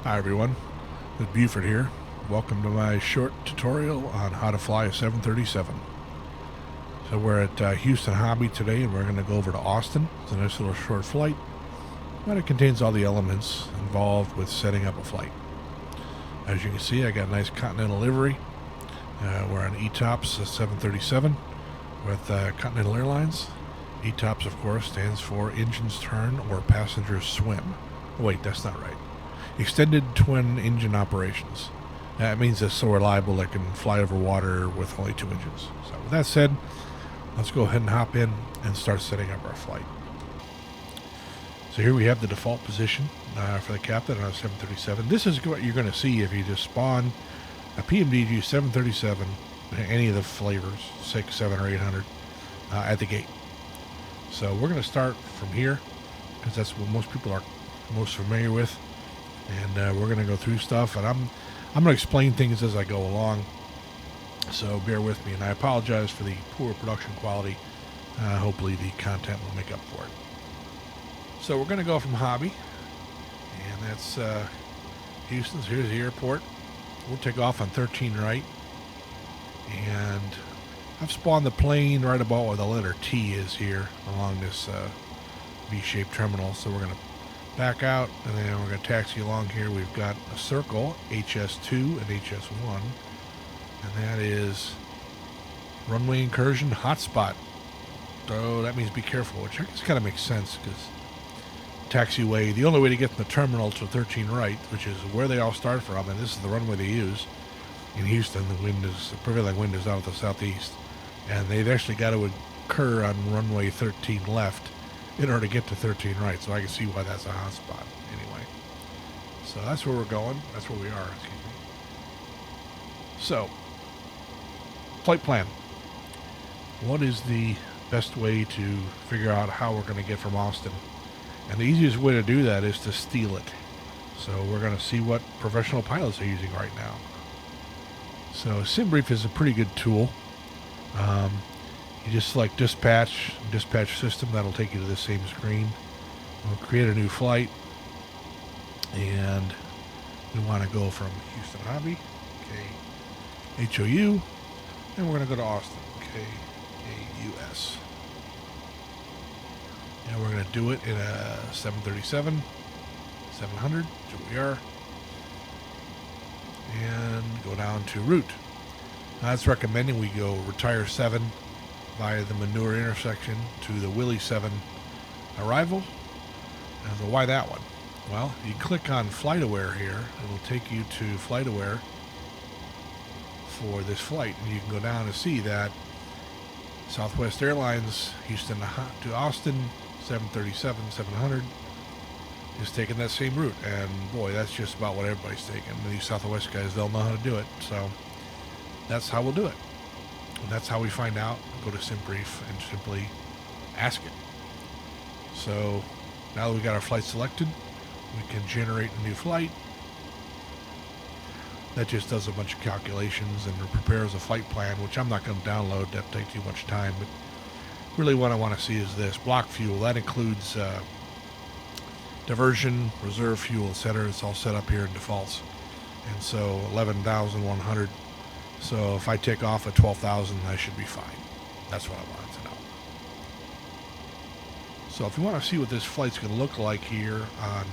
Hi everyone, it's Buford here. Welcome to my short tutorial on how to fly a 737. So we're at Houston Hobby today and we're going to go over to Austin. It's a nice little short flight, but it contains all the elements involved with setting up a flight. As you can see, I got a nice Continental livery. We're on ETOPS 737 with Continental Airlines. ETOPS, of course, stands for Engines Turn or Passengers Swim. Oh, wait, that's not right. Extended Twin Engine Operations. That means it's so reliable it can fly over water with only 2 engines. So with that said, let's go ahead and hop in and start setting up our flight. So here we have the default position for the captain on a 737. This is what you're going to see if you just spawn a PMDG 737, any of the flavors, 6, 7, or 800, at the gate. So we're going to start from here because that's what most people are most familiar with. And we're going to go through stuff, and I'm going to explain things as I go along, so bear with me. And I apologize for the poor production quality. Hopefully the content will make up for it. So we're going to go from Hobby, and that's Houston's. Here's the airport. We'll take off on 13 right, and I've spawned the plane right about where the letter T is here along this V-shaped terminal. So we're going to back out, and then we're going to taxi along here. We've got a circle, HS2 and HS1, and that is runway incursion hotspot. So that means be careful, which I guess kind of makes sense because taxiway, the only way to get from the terminal to 13 right, which is where they all start from, and this is the runway they use in Houston. The prevailing wind is out of the southeast, and they've actually got to incur on runway 13 left in order to get to 13 right, so I can see why that's a hot spot anyway. So that's where we're going. That's where we are, excuse me. So, flight plan. What is the best way to figure out how we're going to get from Austin? And the easiest way to do that is to steal it. So we're going to see what professional pilots are using right now. So SimBrief is a pretty good tool. You just select dispatch system. That'll take you to the same screen. We'll create a new flight, and we want to go from Houston Hobby, HOU, and we're going to go to Austin, KAUS. And we're going to do it in a 737, 700, which we are, and go down to route. Now that's recommending we go retire 7 via the Manure intersection to the Willie 7 arrival. And so why that one? Well, you click on FlightAware here, it will take you to FlightAware for this flight, and you can go down and see that Southwest Airlines Houston to Austin 737 700 is taking that same route, and boy, that's just about what everybody's taking. These Southwest guys, they'll know how to do it, so that's how we'll do it. And that's how we find out. Go to SimBrief and simply ask it. So now that we got our flight selected, we can generate a new flight. That just does a bunch of calculations and prepares a flight plan, which I'm not going to download. That take too much time. But really what I want to see is this. Block fuel. That includes diversion, reserve fuel, etc. It's all set up here in defaults. And so 11,100. So if I take off at 12,000, I should be fine. That's what I wanted to know. So if you want to see what this flight's going to look like here on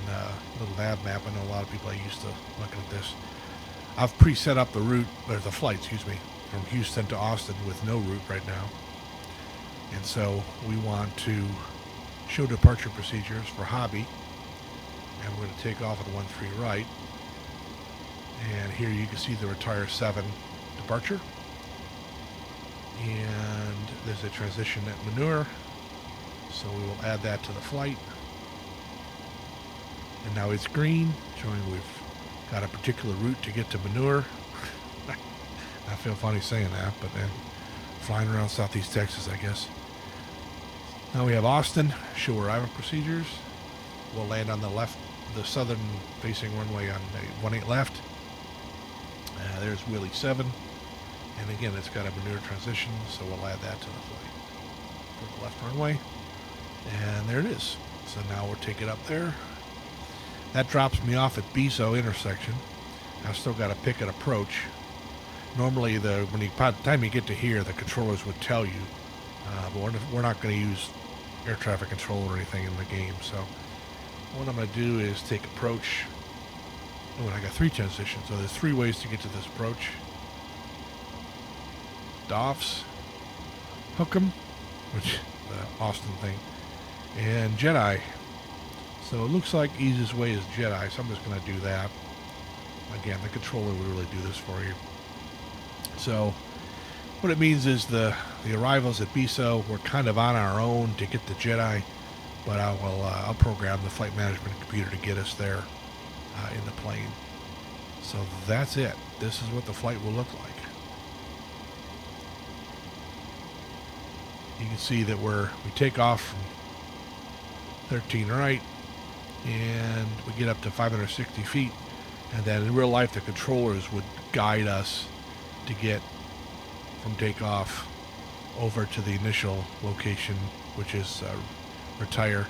little nav map, I know a lot of people are used to looking at this. I've pre-set up the route, or the flight, excuse me, from Houston to Austin with no route right now. And so we want to show departure procedures for Hobby. And we're going to take off at 13 right. And here you can see the retire 7 departure, and there's a transition at Manure, so we will add that to the flight. And now it's green, showing we've got a particular route to get to Manure. I feel funny saying that, but then flying around southeast Texas, I guess. Now we have Austin, show arrival procedures. We'll land on the left, the southern facing runway on the 18 left. There's Willie 7. And again, it's got a Manure transition, so we'll add that to the flight. For the left runway. And there it is. So now we'll take it up there. That drops me off at Biso intersection. I've still got to pick an approach. Normally, by the time you get to here, the controllers would tell you, but we're not going to use air traffic control or anything in the game. So what I'm going to do is take approach. Oh, and I got 3 transitions, so there's 3 ways to get to this approach. Doffs, Hookem, which the Austin thing, and Jedi. So it looks like easiest way is Jedi, so I'm just going to do that. Again, the controller would really do this for you. So what it means is the arrivals at Biso, we're kind of on our own to get the Jedi, but I'll program the flight management computer to get us there in the plane. So that's it. This is what the flight will look like. You can see that we take off from 13 right, and we get up to 560 feet, and then in real life the controllers would guide us to get from takeoff over to the initial location, which is retire.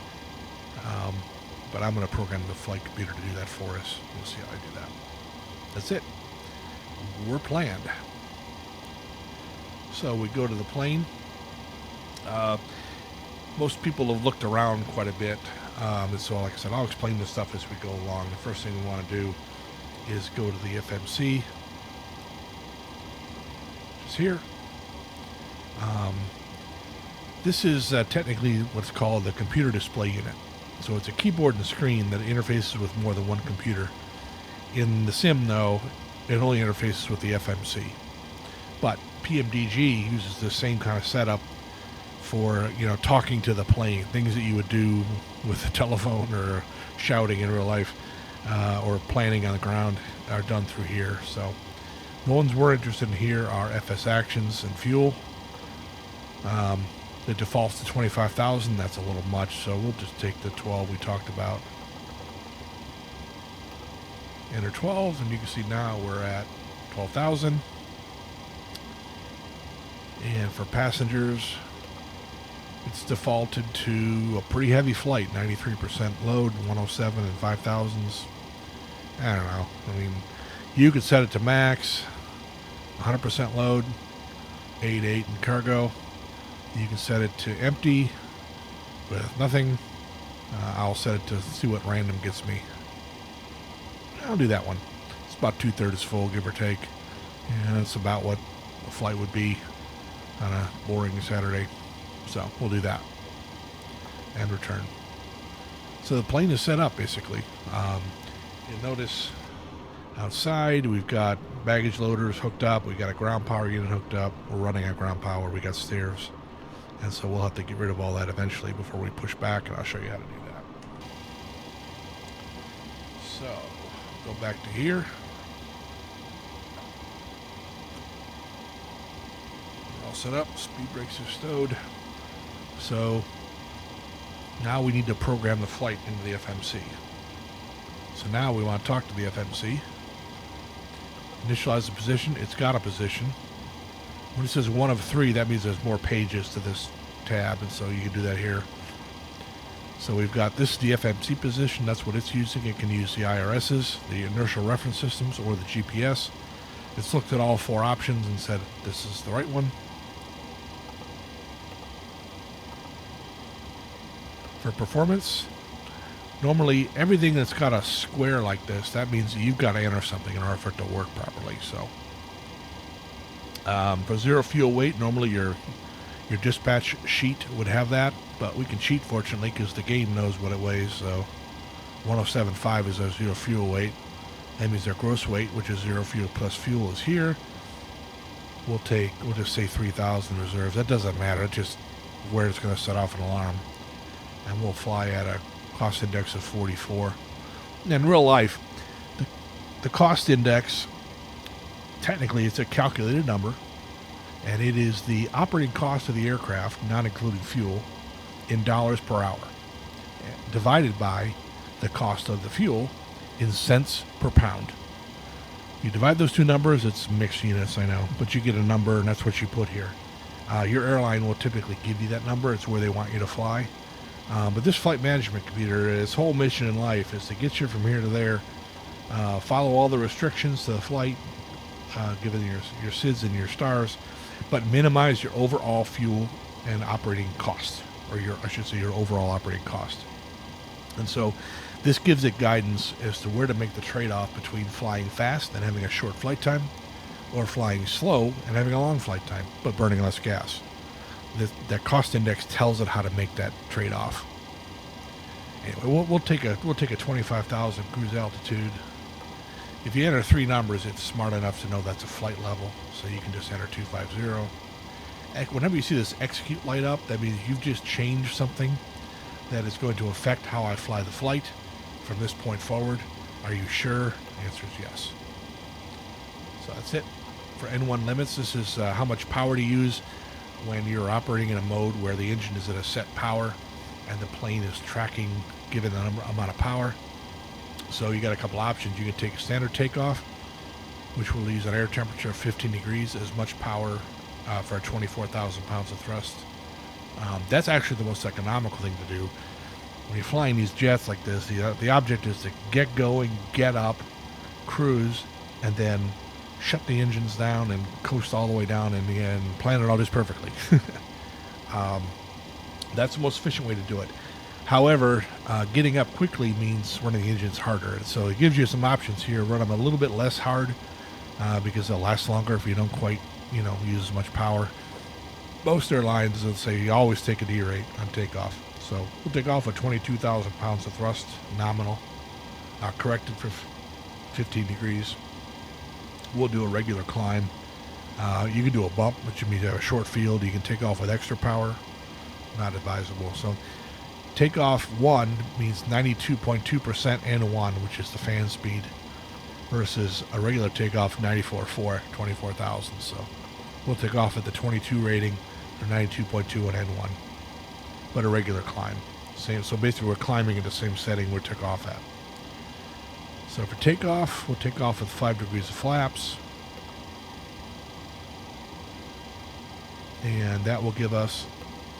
But I'm going to program the flight computer to do that for us. We'll see how I do that. That's it. We're planned. So we go to the plane. Most people have looked around quite a bit. And so, like I said, I'll explain this stuff as we go along. The first thing we want to do is go to the FMC, which is here. This is technically what's called the computer display unit. So it's a keyboard and screen that interfaces with more than one computer. In the sim, though, it only interfaces with the FMC. But PMDG uses the same kind of setup for, talking to the plane, things that you would do with a telephone or shouting in real life, or planning on the ground are done through here. So the ones we're interested in here are FS actions and fuel. It defaults to 25,000. That's a little much, so we'll just take the 12 we talked about. Enter 12, and you can see now we're at 12,000. And for passengers, it's defaulted to a pretty heavy flight, 93% load, 107 and 5,000s. I don't know. I mean, you could set it to max, 100% load, 8 in cargo. You can set it to empty with nothing. I'll set it to see what random gets me. I'll do that one. It's about 2/3 full, give or take. And that's about what a flight would be on a boring Saturday. So we'll do that and return. So the plane is set up basically. You'll notice outside we've got baggage loaders hooked up. We've got a ground power unit hooked up. We're running on ground power. We got stairs. And so we'll have to get rid of all that eventually before we push back, and I'll show you how to do that. So go back to here. We're all set up. Speed brakes are stowed. So now we need to program the flight into the FMC. So now we want to talk to the FMC. Initialize the position. It's got a position. When it says 1 of 3, that means there's more pages to this tab, and so you can do that here. So we've got this, the FMC position. That's what it's using. It can use the IRSs, the inertial reference systems, or the GPS. It's looked at all 4 options and said this is the right one. For performance, normally everything that's got a square like this, that means you've got to enter something in order for it to work properly. So for zero fuel weight, normally your dispatch sheet would have that, but we can cheat fortunately because the game knows what it weighs. So 107.5 is our zero fuel weight. That means their gross weight, which is zero fuel plus fuel, is here. We'll just say 3,000 reserves. That doesn't matter. It's just where it's going to set off an alarm. And we'll fly at a cost index of 44. In real life, the cost index, technically it's a calculated number, and it is the operating cost of the aircraft, not including fuel, in dollars per hour, divided by the cost of the fuel in cents per pound. You divide those two numbers, it's mixed units, I know, but you get a number, and that's what you put here. Your airline will typically give you that number. It's where they want you to fly. But this flight management computer, its whole mission in life is to get you from here to there, follow all the restrictions to the flight, given your SIDS and your stars, but minimize your overall fuel and operating costs, or your overall operating cost. And so this gives it guidance as to where to make the trade-off between flying fast and having a short flight time, or flying slow and having a long flight time, but burning less gas. That cost index tells it how to make that trade-off. Anyway, we'll take a 25,000 cruise altitude. If you enter 3 numbers, it's smart enough to know that's a flight level, so you can just enter 250. Whenever you see this execute light up, that means you've just changed something that is going to affect how I fly the flight from this point forward. Are you sure? The answer is yes. So that's it. For N1 limits, this is how much power to use when you're operating in a mode where the engine is at a set power and the plane is tracking given the amount of power. So you got a couple options. You can take a standard takeoff, which will use an air temperature of 15 degrees, as much power for 24,000 pounds of thrust. That's actually the most economical thing to do. When you're flying these jets like this, the object is to get going, get up, cruise, and then shut the engines down and coast all the way down and plan it all just perfectly. That's the most efficient way to do it. However, getting up quickly means running the engines harder. And so it gives you some options here. Run them a little bit less hard because they'll last longer if you don't quite, use as much power. Most airlines will say you always take a D rate on takeoff. So we'll take off with 22,000 pounds of thrust, nominal, corrected for 15 degrees. We'll do a regular climb. You can do a bump, which means you have a short field. You can take off with extra power. Not advisable. So takeoff 1 means 92.2% N1, which is the fan speed, versus a regular takeoff 94.4, 24,000. So we'll take off at the 22 rating or 92.2 on N1, but a regular climb. Same. So basically we're climbing in the same setting we took off at. So for takeoff, we'll take off with 5 degrees of flaps. And that will give us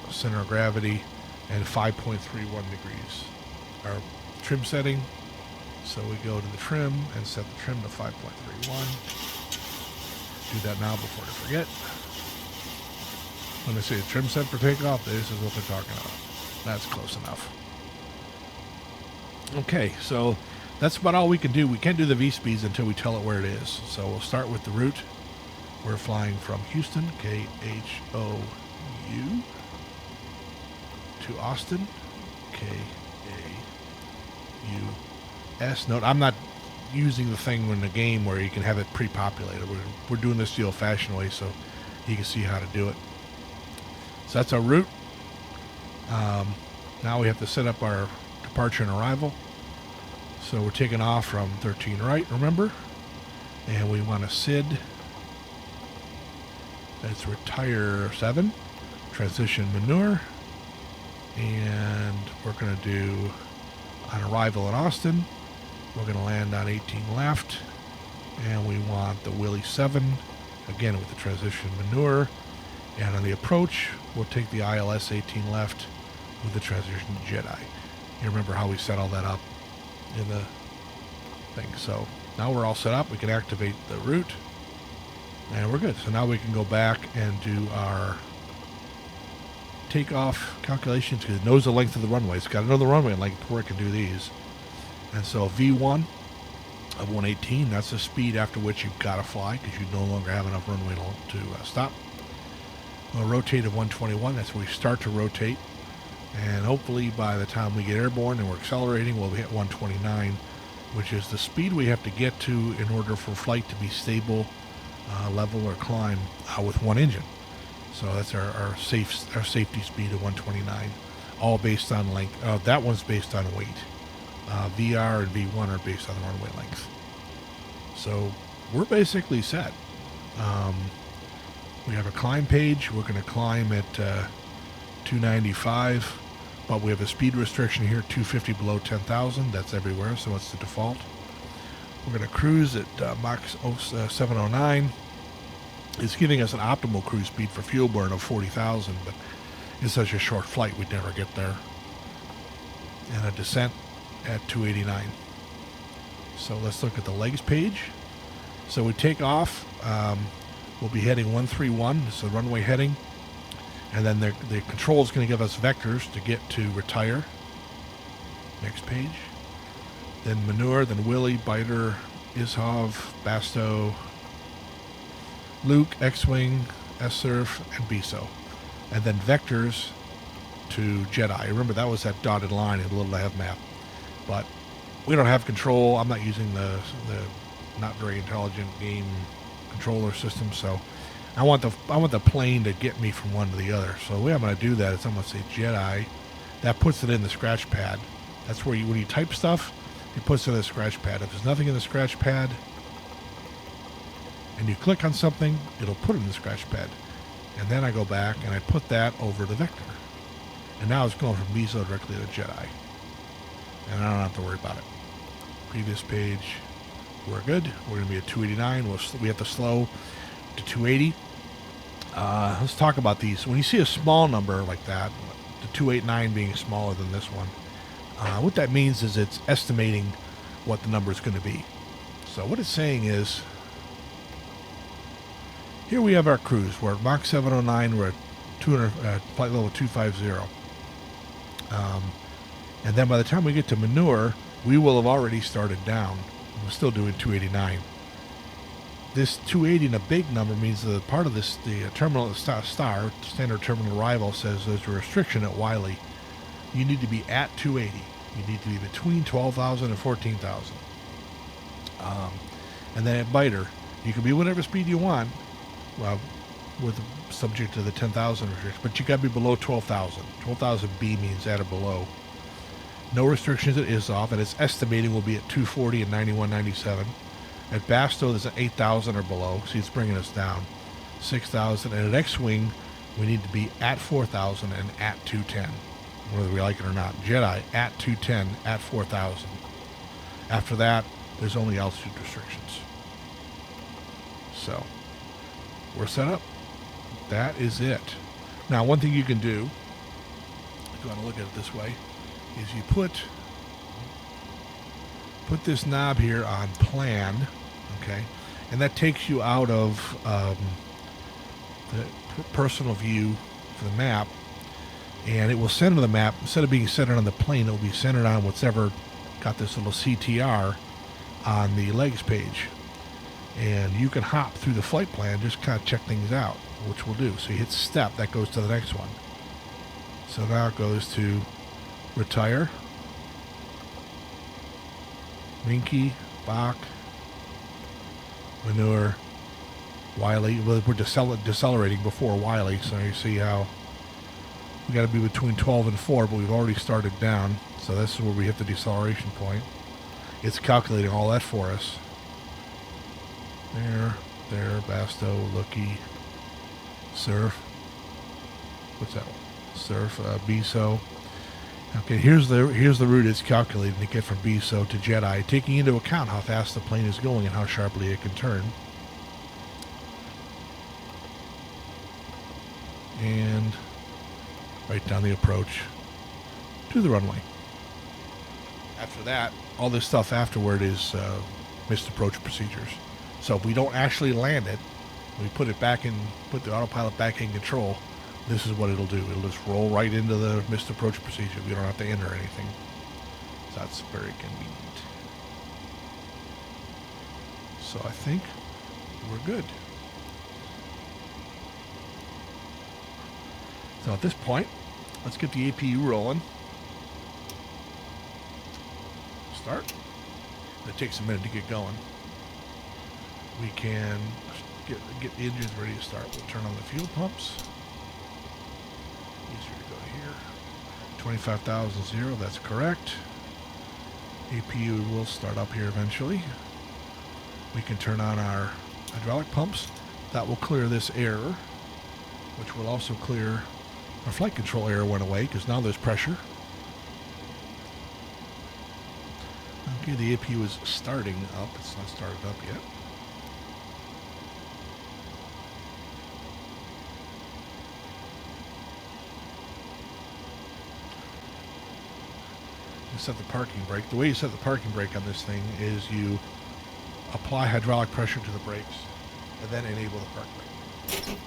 a center of gravity and 5.31 degrees. Our trim setting. So we go to the trim and set the trim to 5.31. Do that now before I forget. When they say trim set for takeoff, this is what they're talking about. That's close enough. Okay, so that's about all we can do. We can't do the V-speeds until we tell it where it is. So we'll start with the route. We're flying from Houston, K-H-O-U, to Austin, K-A-U-S. Note, I'm not using the thing in the game where you can have it pre-populated. We're doing this the old-fashioned way so you can see how to do it. So that's our route. Now we have to set up our departure and arrival. So we're taking off from 13 right, remember? And we want to SID. That's retire 7. Transition manure. And we're going to do, on arrival in Austin, we're going to land on 18 left. And we want the Willie 7, again with the transition manure. And on the approach, we'll take the ILS 18 left with the transition Jedi. You remember how we set all that up in the thing. So now we're all set up. We can activate the route. And we're good. So now we can go back and do our takeoff calculations because it knows the length of the runway. It's got to know the runway length before it can do these. And so V1 of 118, that's the speed after which you've got to fly because you no longer have enough runway to stop. We'll rotate at 121. That's where we start to rotate. And hopefully by the time we get airborne and we're accelerating, we'll hit 129, which is the speed we have to get to in order for flight to be stable, level, or climb with one engine. So that's our safety speed of 129, all based on length. That one's based on weight. VR and V1 are based on the runway length. So we're basically set. We have a climb page. We're going to climb at 295, but we have a speed restriction here, 250 below 10,000. That's everywhere, so it's the default. We're going to cruise at Mach 709. It's giving us an optimal cruise speed for fuel burn of 40,000, but it's such a short flight we'd never get there. and a descent at 289. So let's look at the legs page. So we take off. We'll be heading 131. This is the runway heading. And then the control is going to give us vectors to get to retire. Next page. Then manure, then Willie, Biter, Izhov, Basto, Luke, X-Wing, S-Surf, and Biso. And then vectors to Jedi. Remember, that was that dotted line in the little nav map. But we don't have control. I'm not using the not very intelligent game controller system, so I want the plane to get me from one to the other. So the way I'm going to do that is I'm going to say Jedi. That puts it in the scratch pad. That's where when you type stuff, it puts it in the scratch pad. If there's nothing in the scratch pad and you click on something, it'll put it in the scratch pad. And then I go back and I put that over the vector. And now it's going from Biso directly to Jedi. And I don't have to worry about it. Previous page, we're good. We're going to be at 289. We have to slow to 280. Let's talk about these. When you see a small number like that, the 289 being smaller than this one, what that means is it's estimating what the number is going to be. So what it's saying is, here we have our cruise. We're at Mach 709. We're at 200, flight level 250. And then by the time we get to manure, we will have already started down. We're still doing 289. This 280 and a big number means that part of this, the terminal at Star, standard terminal arrival, says there's a restriction at Wiley. You need to be at 280. You need to be between 12,000 and 14,000. And then at Biter, you can be whatever speed you want, well, with subject to the 10,000 restriction, but you got to be below 12,000. 12,000 B means at or below. No restrictions at Izhov, and its estimating will be at 240 and 91.97. At Basto, there's an 8,000 or below, so it's bringing us down. 6,000, and at X-Wing, we need to be at 4,000 and at 210, whether we like it or not. Jedi, at 210, at 4,000. After that, there's only altitude restrictions. So, we're set up. That is it. Now, one thing you can do, if you want to look at it this way, is you put this knob here on plan, okay, and that takes you out of the personal view for the map, and it will center the map. Instead of being centered on the plane, it will be centered on whatever got this little CTR on the legs page, and you can hop through the flight plan, just kind of check things out, which we'll do. So you hit step, that goes to the next one. So now it goes to retire, Minky, Bach, manure, Wiley. Well, we're decelerating before Wiley, so you see how we got to be between 12 and 4, but we've already started down, so this is where we hit the deceleration point. It's calculating all that for us. There, Basto, Lookie, Surf. What's that one? Surf, Biso. Okay, here's the route it's calculating to get from Biso to Jedi, taking into account how fast the plane is going and how sharply it can turn. And right down the approach to the runway. After that, all this stuff afterward is missed approach procedures. So if we don't actually land it, we put the autopilot back in control, this is what it'll do. It'll just roll right into the missed approach procedure. We don't have to enter anything. So that's very convenient. So I think we're good. So at this point, let's get the APU rolling. Start. It takes a minute to get going. We can get the engines ready to start. We'll turn on the fuel pumps. Easier to go here. 25,000 zero, that's correct. APU will start up here eventually. We can turn on our hydraulic pumps. That will clear this error, which will also clear our flight control error went away because now there's pressure. Okay, the APU is starting up. It's not started up yet. You set the parking brake. The way you set the parking brake on this thing is you apply hydraulic pressure to the brakes and then enable the park brake.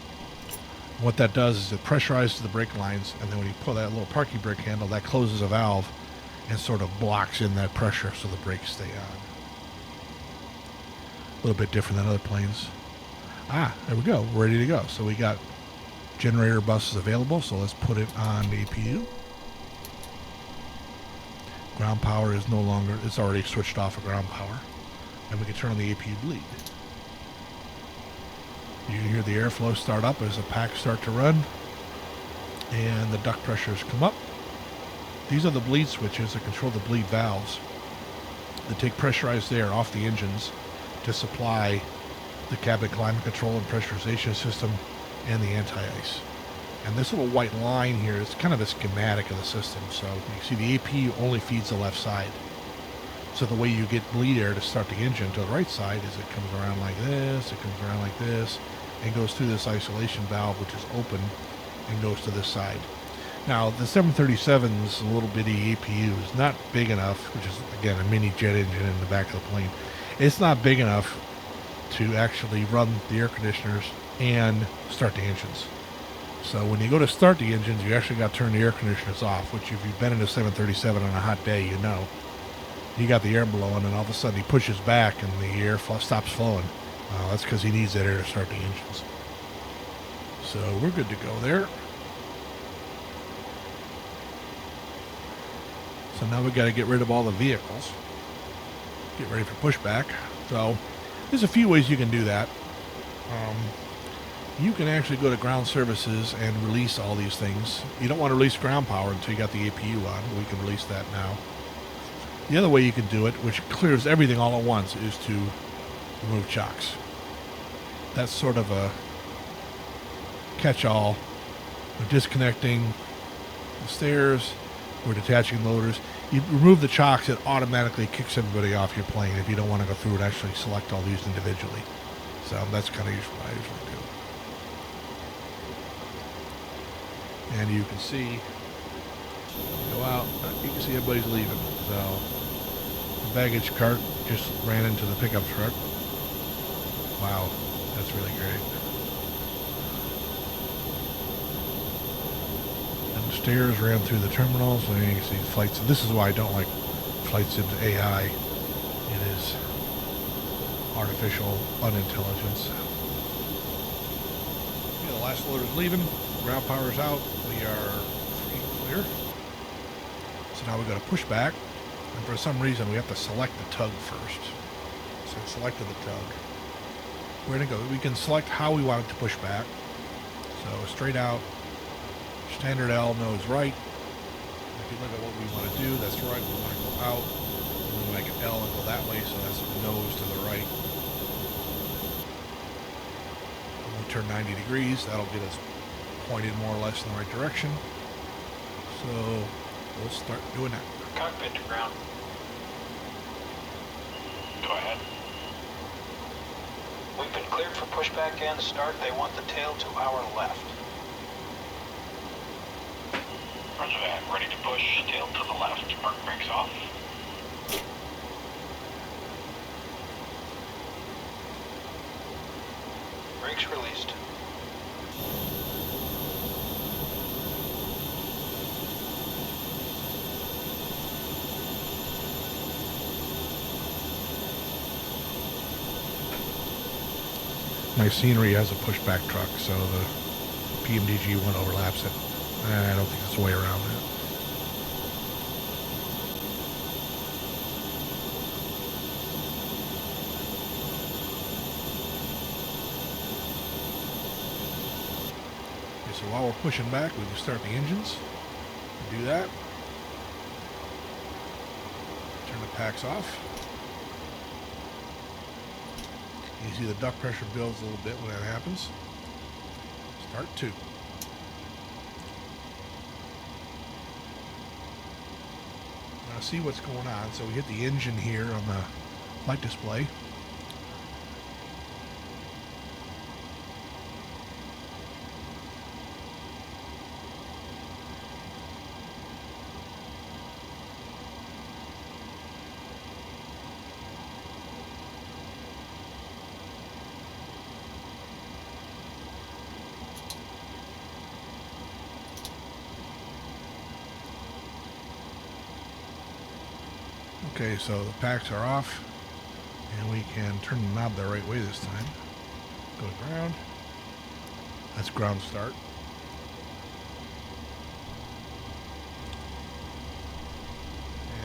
What that does is it pressurizes the brake lines, and then when you pull that little parking brake handle, that closes a valve and sort of blocks in that pressure so the brakes stay on. A little bit different than other planes. There we go. We're ready to go. So we got generator buses available, so let's put it on the APU. Ground power is no longer, it's already switched off of ground power. And we can turn on the APU bleed. You can hear the airflow start up as the packs start to run, and the duct pressures come up. These are the bleed switches that control the bleed valves that take pressurized air off the engines to supply the cabin climate control and pressurization system and the anti-ice. And this little white line here is kind of a schematic of the system. So you see the APU only feeds the left side. So the way you get bleed air to start the engine to the right side is it comes around like this, it comes around like this, and goes through this isolation valve, which is open, and goes to this side. Now, the 737's little bitty APU is not big enough, which is, again, a mini jet engine in the back of the plane. It's not big enough to actually run the air conditioners and start the engines. So when you go to start the engines, you actually got to turn the air conditioners off, which if you've been in a 737 on a hot day, you know. You got the air blowing, and all of a sudden he pushes back and the air stops flowing. That's because he needs that air to start the engines. So we're good to go there. So now we got to get rid of all the vehicles. Get ready for pushback. So there's a few ways you can do that. You can actually go to ground services and release all these things. You don't want to release ground power until you got the APU on. We can release that now. The other way you can do it, which clears everything all at once, is to remove chocks. That's sort of a catch-all. We're disconnecting the stairs. We're detaching loaders. You remove the chocks, it automatically kicks everybody off your plane if you don't want to go through and actually select all these individually. So that's kind of what I usually do. And you can see, go out, you can see everybody's leaving. So the baggage cart just ran into the pickup truck. Wow, that's really great. And the stairs ran through the terminal, so you can see flights. This is why I don't like Flight Sim's AI. It is artificial unintelligence. Okay, the last loader's leaving. Ground power's out. We are free and clear. So now we got to push back, and for some reason we have to select the tug first. So I selected the tug. We're gonna go. We can select how we want it to push back. So straight out, standard L, nose right. If you look at what we want to do, that's right. We want to go out. We want to make an L and go that way, so that's nose to the right. We'll turn 90 degrees. That'll get us pointed more or less in the right direction. So we'll start doing that. Cockpit to ground. Go ahead. We've been cleared for pushback and start. They want the tail to our left. Roger that. Ready to push. Tail to the left. Park brakes off. Brakes released. My scenery has a pushback truck, so the PMDG one overlaps it. I don't think there's a way around that. Okay, so while we're pushing back, we can start the engines. Do that. Turn the packs off. You see the duct pressure builds a little bit when that happens. Start 2. Now see what's going on. So we hit the engine here on the flight display. Okay, so the packs are off, and we can turn the knob the right way this time. Go to ground. That's ground start.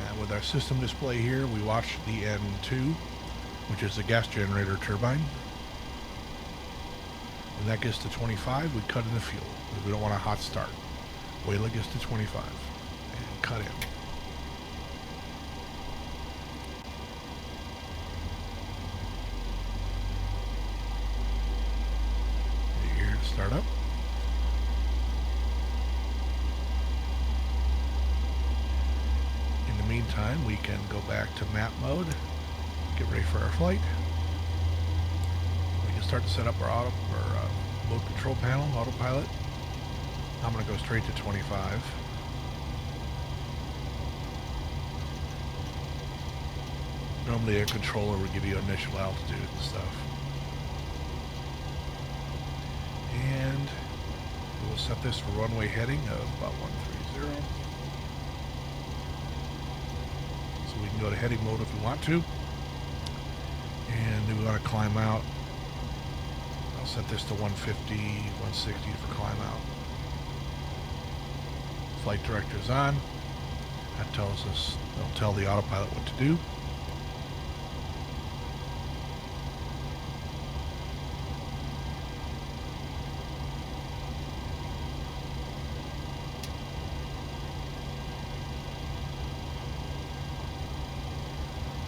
And with our system display here, we watch the N2, which is the gas generator turbine. When that gets to 25, we cut in the fuel, because we don't want a hot start. Wait till it gets to 25, and cut in. Here to start up. In the meantime, we can go back to map mode, get ready for our flight. We can start to set up our mode control panel, autopilot. I'm going to go straight to 25. Normally a controller would give you initial altitude and stuff. And we'll set this for runway heading of about 130. So we can go to heading mode if we want to. And then we want to climb out. I'll set this to 150, 160 for climb out. Flight director's on. That tells us, they'll tell the autopilot what to do.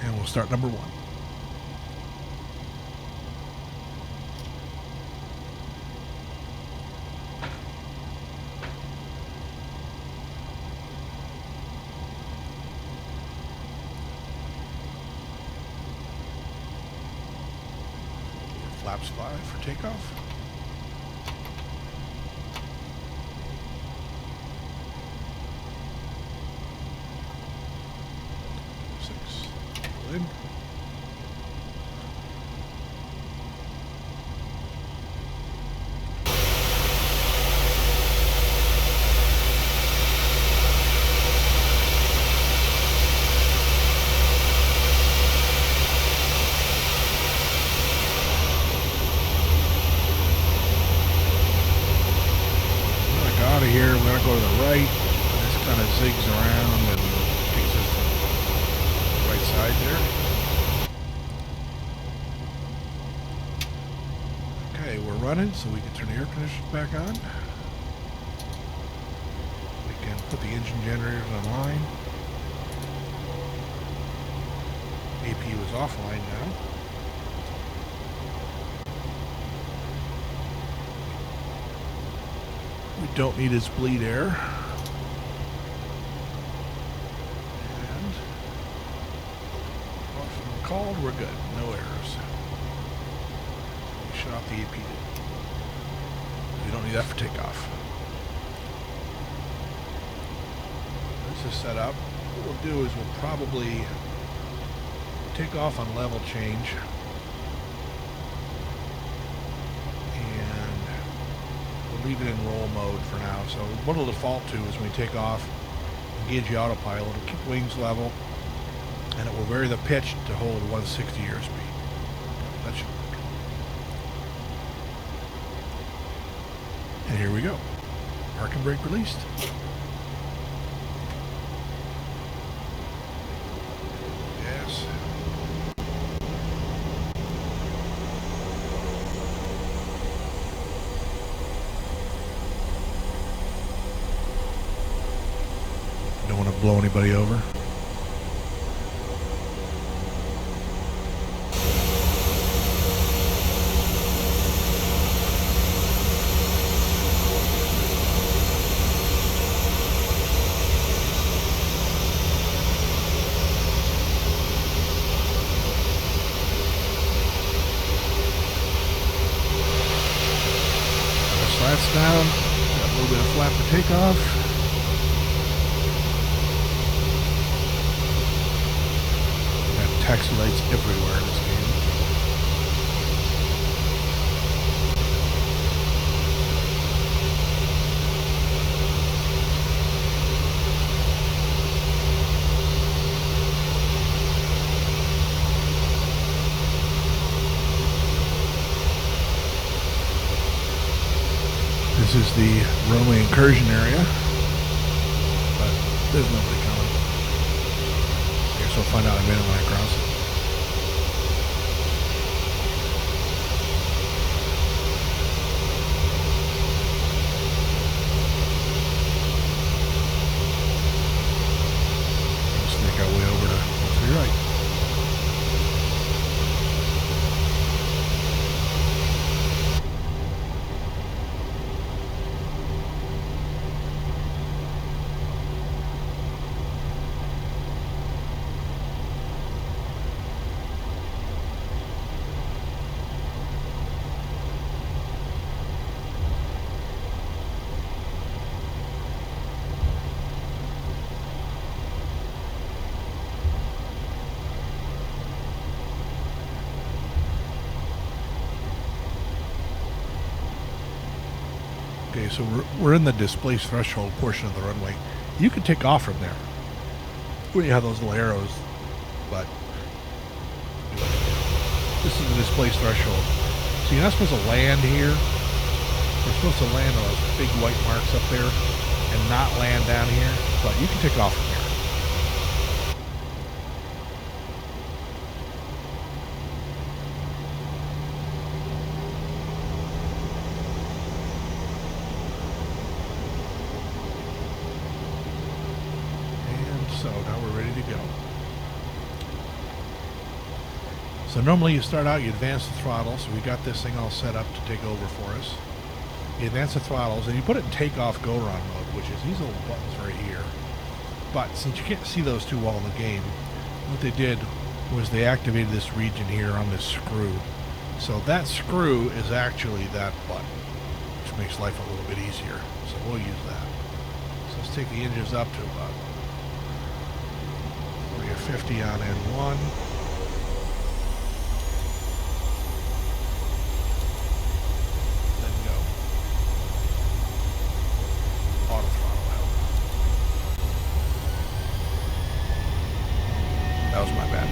And we'll start number 1. Flaps 5 for takeoff. In. Out of here, we're going to go to the right. This kind of zigs around and takes us to the right side there. Okay, we're running, so we can turn the air conditioners back on. We can put the engine generators online. AP was offline now. We don't need its bleed air. And off called, we're good. No errors. We shut off the AP. We don't need that for takeoff. This is set up. What we'll do is we'll probably take off on level change. Leave it in roll mode for now. So what it'll default to is when we take off, engage the autopilot, it'll keep wings level, and it will vary the pitch to hold 160 airspeed. That should work. And here we go. Parking brake released. Yes. Don't want to blow anybody over. Slats down. Got a little bit of flap for takeoff. Taxi lights everywhere in this game. This is the runway incursion area, but there's nobody coming. I guess I'll find out in a minute when I cross it. Let's make our way over to the right. Okay, so we're in the displaced threshold portion of the runway. You can take off from there when you have those little arrows, but this is the displaced threshold. So you're not supposed to land here. You're supposed to land on those big white marks up there and not land down here, but you can take off from here. So now we're ready to go. So normally you start out, you advance the throttle. So we got this thing all set up to take over for us. You advance the throttles and you put it in takeoff go run mode, which is these little buttons right here. But since you can't see those too well in the game, what they did was they activated this region here on this screw. So that screw is actually that button, which makes life a little bit easier. So we'll use that. So let's take the engines up to about 50 on N1. Then go. Auto throttle out. That was my bad.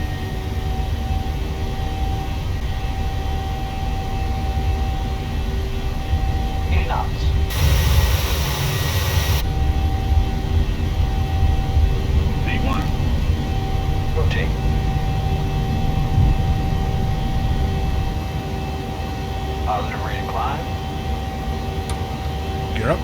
80 knots. Rotate. Positive rate of climb. Gear up.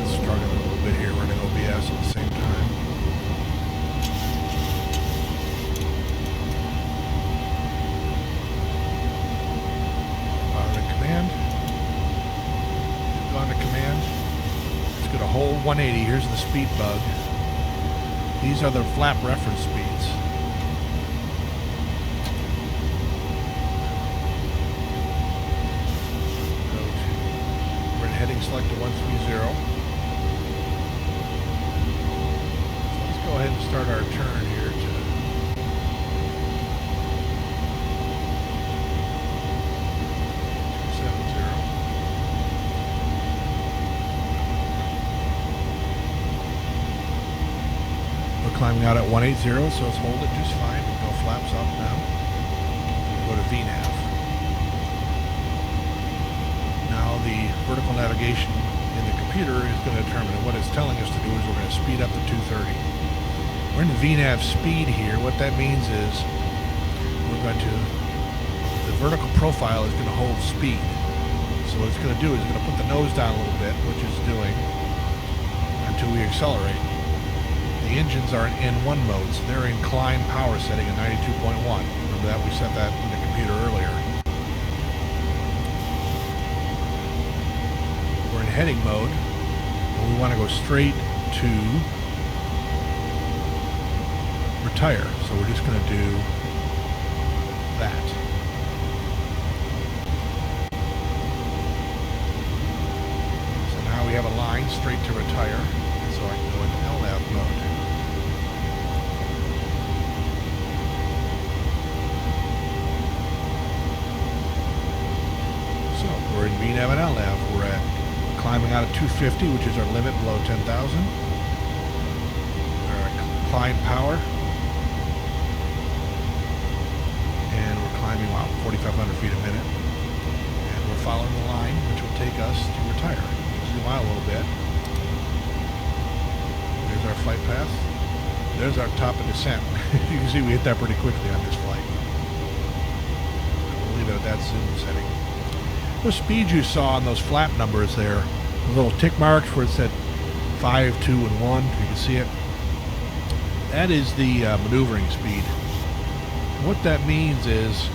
Struggling a little bit here running OBS at the same time. It's going to hold 180. Here's the speed bug. These are the flap reference speeds. Go to, we're in heading select to 130. So let's go ahead and start our turn here to 270. Climbing out at 180, so let's hold it just fine. No flaps up now. Go to VNAV. Now the vertical navigation in the computer is going to determine what it's telling us to do is we're going to speed up to 230. We're in the VNAV speed here. What that means is we're going to, the vertical profile is going to hold speed. So what it's going to do is it's going to put the nose down a little bit, which it's doing until we accelerate. The engines are in N1 mode, so they're in climb power setting at 92.1. Remember that? We set that in the computer earlier. We're in heading mode, and we want to go straight to retire. So we're just going to do that. So now we have a line straight to retire, so I can go into LNAV mode. We're in VNAV and LNAV. We're at climbing out at 250, which is our limit below 10,000. climb power. And we're climbing, wow, 4,500 feet a minute. And we're following the line, which will take us to retire. Zoom out a little bit. There's our flight path. There's our top of descent. You can see we hit that pretty quickly on this flight. We'll leave it at that zoom setting. The speed you saw on those flap numbers there, the little tick marks where it said 5, 2, and 1, you can see it. That is the maneuvering speed. What that means is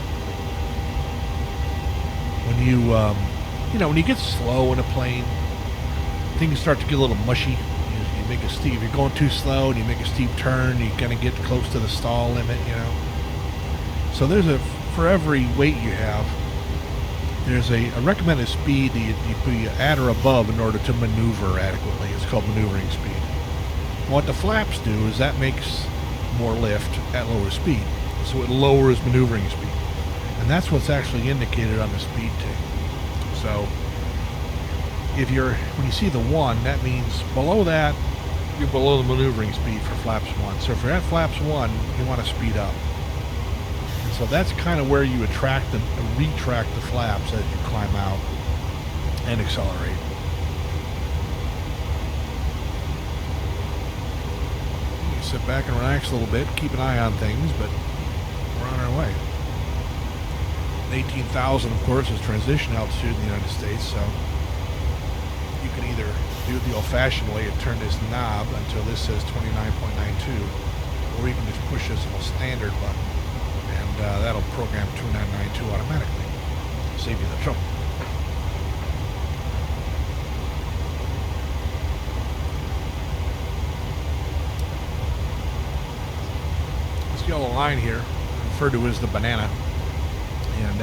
when you, when you get slow in a plane, things start to get a little mushy. You make a steep, if you're going too slow and you make a steep turn, you kind of get close to the stall limit, So there's for every weight you have, there's a recommended speed that you put at or above in order to maneuver adequately. It's called maneuvering speed. What the flaps do is that makes more lift at lower speed. So it lowers maneuvering speed. And that's what's actually indicated on the speed tape. So when you see the 1, that means below that, you're below the maneuvering speed for flaps 1. So if you're at flaps 1, you want to speed up. And so that's kind of where you attract and retract the flaps as you climb out and accelerate. You can sit back and relax a little bit, keep an eye on things, but we're on our way. 18,000, of course, is transition altitude in the United States, so you can either do it the old-fashioned way and turn this knob until this says 29.92, or you can just push this little standard button, and that'll program 2992 automatically. Save you the trouble. This yellow line here, referred to as the banana, and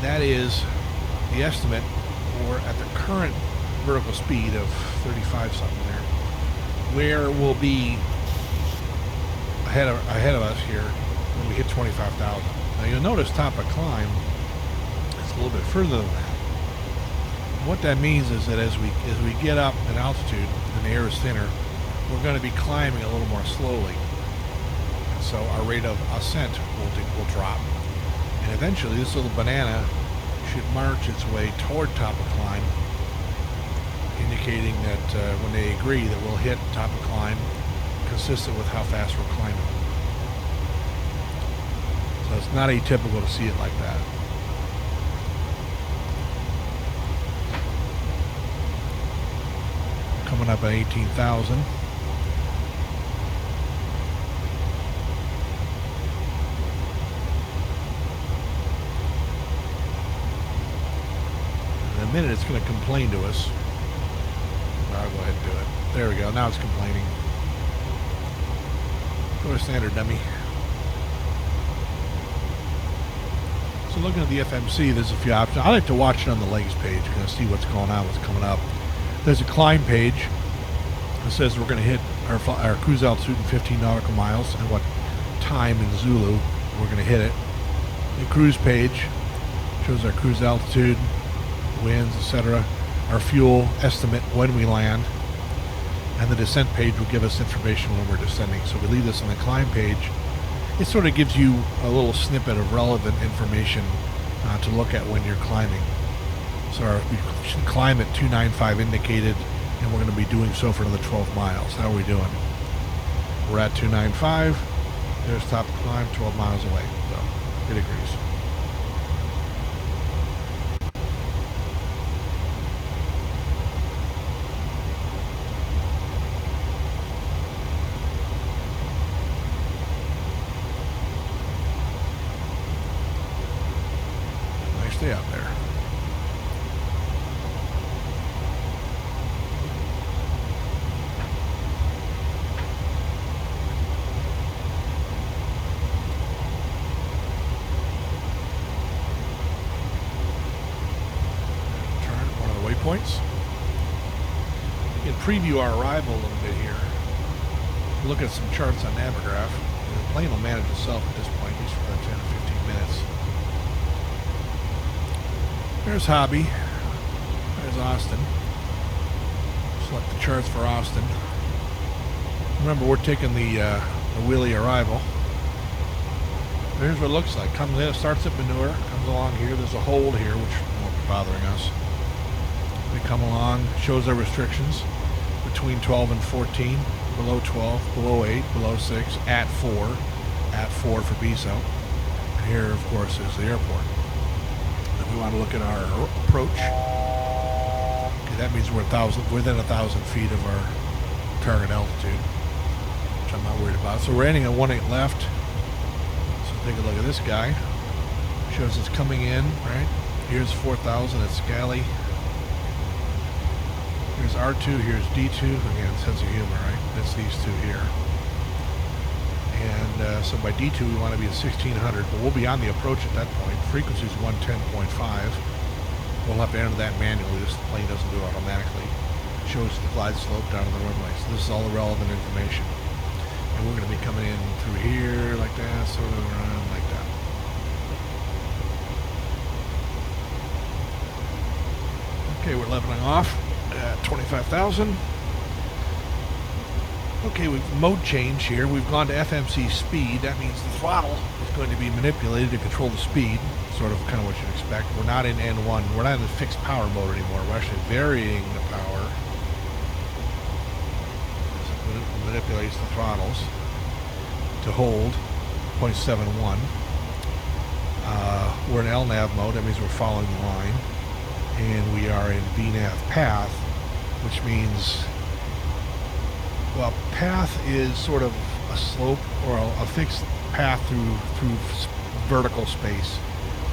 that is the estimate for, at the current vertical speed of 35 something there, where we'll be ahead of us here when we hit 25,000. Now you'll notice top of climb, it's a little bit further than that. What that means is that as we get up in altitude and the air is thinner, we're going to be climbing a little more slowly. And so our rate of ascent will drop. And eventually this little banana should march its way toward top of climb, indicating that when they agree that we'll hit top of climb consistent with how fast we're climbing. So it's not atypical to see it like that. Coming up at 18,000. In a minute it's going to complain to us. I'll go ahead and do it. There we go. Now it's complaining. Go to standard, dummy. So looking at the FMC, there's a few options. I like to watch it on the legs page, kind of see what's going on, what's coming up. There's a climb page that says we're going to hit our cruise altitude in 15 nautical miles and what time in Zulu we're going to hit it. The cruise page shows our cruise altitude, winds, etc., our fuel estimate when we land, and the descent page will give us information when we're descending. So we leave this on the climb page. It sort of gives you a little snippet of relevant information to look at when you're climbing. So we should climb at 295 indicated, and we're going to be doing so for another 12 miles. How are we doing? We're at 295. There's top of climb, 12 miles away. So it agrees. Stay out there. Turn one of the waypoints. We can preview our arrival a little bit here. Look at some charts on Navigraph. The plane will manage itself at this point, at least for about 10 or 15 minutes. There's Hobby. There's Austin. Select the charts for Austin. Remember, we're taking the wheelie arrival. Here's what it looks like. Comes in, starts at manure, comes along here. There's a hold here, which won't be bothering us. We come along, shows our restrictions between 12 and 14, below 12, below 8, below 6, at 4 for BSO. And here, of course, is the airport. If we want to look at our approach, okay, that means we're within 1,000 feet of our target altitude, which I'm not worried about. So we're ending at 18 left. So take a look at this guy. Shows it's coming in, right? Here's 4,000 at Scally. Here's R2, here's D2. Again, sense of humor, right? That's these two here. And so by D2 we want to be at 1600, but we'll be on the approach at that point. Frequency is 110.5. We'll have to enter that manually. This plane doesn't do it automatically. It shows the glide slope down to the runway. So this is all the relevant information. And we're going to be coming in through here like that, sort of around like that. Okay, we're leveling off at 25,000. Okay, we've mode change here. We've gone to FMC speed. That means the throttle is going to be manipulated to control the speed. Sort of kind of what you'd expect. We're not in N1. We're not in the fixed power mode anymore. We're actually varying the power. It manipulates the throttles to hold 0.71. We're in LNAV mode. That means we're following the line. And we are in VNAV path, which means, well, path is sort of a slope or a fixed path through vertical space.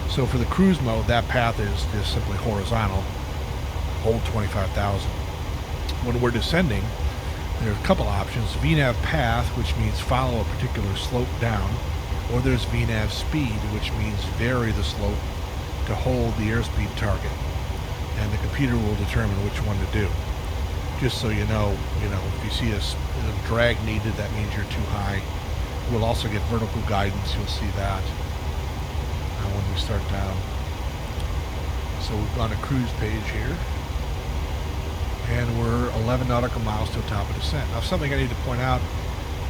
So for the cruise mode, that path is just simply horizontal, hold 25,000. When we're descending, there are a couple options. VNAV path, which means follow a particular slope down, or there's VNAV speed, which means vary the slope to hold the airspeed target. And the computer will determine which one to do. Just so you know, if you see a drag needed, that means you're too high. We'll also get vertical guidance. You'll see that when we start down. So we've gone to cruise page here, and we're 11 nautical miles to the top of descent. Now, something I need to point out: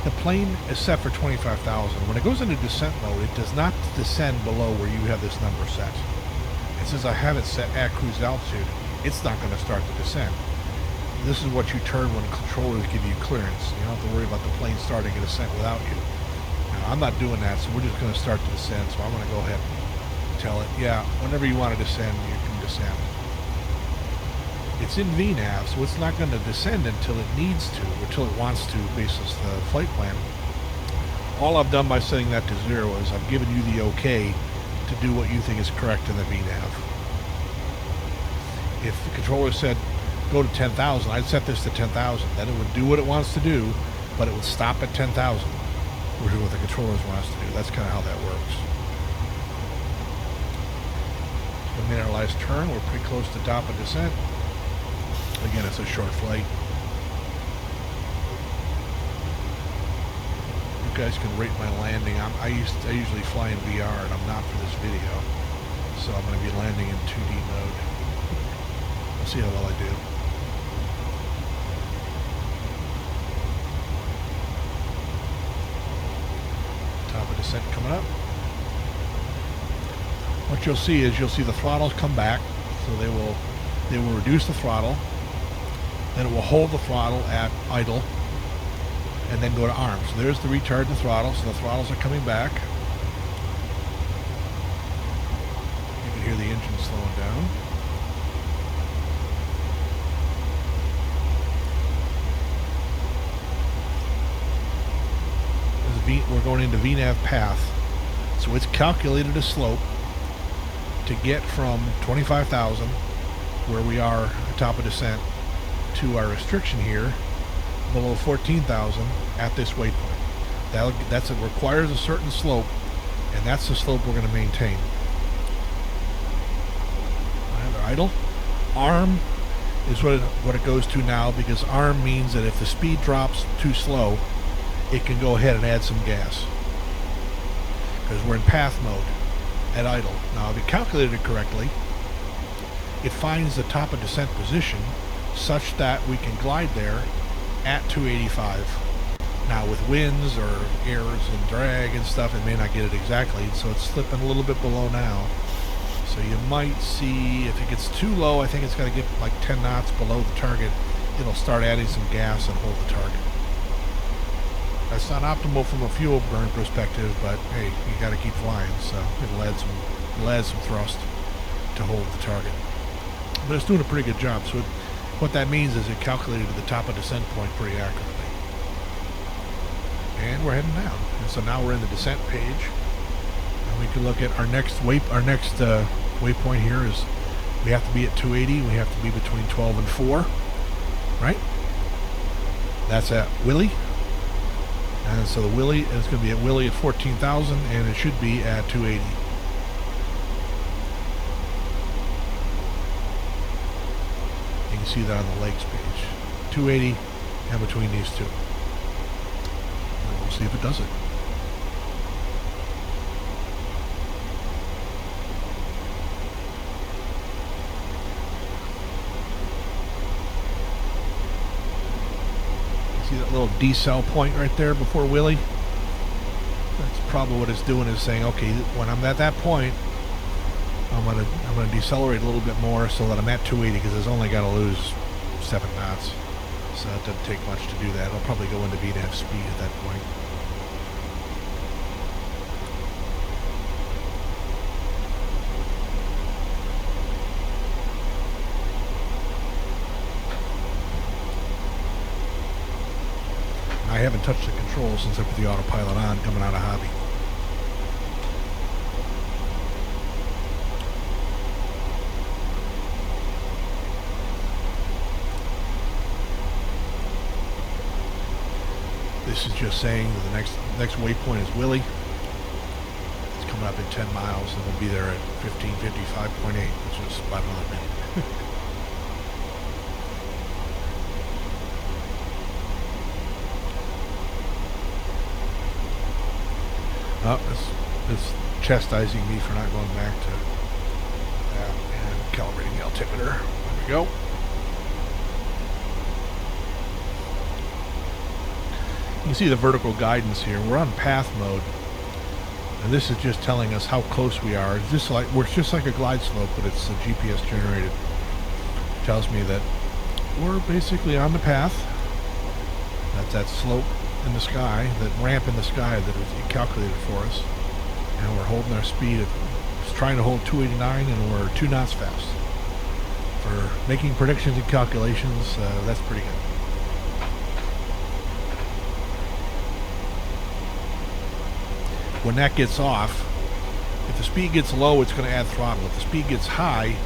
the plane is set for 25,000. When it goes into descent mode, it does not descend below where you have this number set. And since I have it set at cruise altitude, it's not going to start the descent. This is what you turn when controllers give you clearance. You don't have to worry about the plane starting a descent without you. Now, I'm not doing that, so we're just going to start the descent. So I'm going to go ahead and tell it, yeah, whenever you want to descend, you can descend. It's in VNAV, so it's not going to descend until it needs to, or until it wants to, basis the flight plan. All I've done by setting that to 0 is I've given you the okay to do what you think is correct in the VNAV. If the controller said, go to 10,000, I'd set this to 10,000. Then it would do what it wants to do, but it would stop at 10,000, which is what the controllers want us to do. That's kind of how that works. So we made our last turn. We're pretty close to top of descent. Again, it's a short flight. You guys can rate my landing. I usually fly in VR, and I'm not for this video, so I'm going to be landing in 2D mode. We'll see how well I do. Top of descent coming up. What you'll see is the throttles come back, so they will reduce the throttle. Then it will hold the throttle at idle, and then go to arm. So there's the retard the throttle. So the throttles are coming back. You can hear the engine slowing down. We're going into VNAV path. So it's calculated a slope to get from 25,000, where we are at top of descent, to our restriction here below 14,000 at this waypoint. It requires a certain slope, and that's the slope we're going to maintain. Either idle. Arm is what it goes to now, because arm means that if the speed drops too slow, it can go ahead and add some gas, because we're in path mode at idle. Now, if you calculated it correctly, it finds the top of descent position such that we can glide there at 285. Now with winds or airs and drag and stuff, it may not get it exactly, so it's slipping a little bit below now. So you might see, if it gets too low, I think it's got to get like 10 knots below the target. It'll start adding some gas and hold the target. That's not optimal from a fuel burn perspective, but hey, you got to keep flying, so it'll add some thrust to hold the target. But it's doing a pretty good job. So what that means is it calculated the top of descent point pretty accurately. And we're heading down. And so now we're in the descent page. And we can look at our next waypoint here is we have to be at 280. We have to be between 12 and 4. Right? That's at Willie. And so the Willie is going to be at Willie at 14,000, and it should be at 280. You can see that on the legs page. 280 and between these two. And we'll see if it does it. See that little decel point right there before Willie? That's probably what it's doing, is saying, okay, when I'm at that point, I'm gonna decelerate a little bit more so that I'm at 280, because it's only got to lose 7 knots. So it doesn't take much to do that. It'll probably go into V2F speed at that point. I haven't touched the controls since I put the autopilot on coming out of hobby. This is just saying that the next waypoint is Willie. It's coming up in 10 miles, and we'll be there at 15:55.8, which is about another minute. Oh, it's chastising me for not going back to that and calibrating the altimeter. There we go. You can see the vertical guidance here. We're on path mode, and this is just telling us how close we are. It's just like a glide slope, but it's GPS generated. It tells me that we're basically on the path. That's that slope in the sky, that ramp in the sky that it calculated for us, and we're holding our speed at, trying to hold 289, and we're 2 knots fast. For making predictions and calculations, that's pretty good. When that gets off, if the speed gets low, it's going to add throttle. If the speed gets high,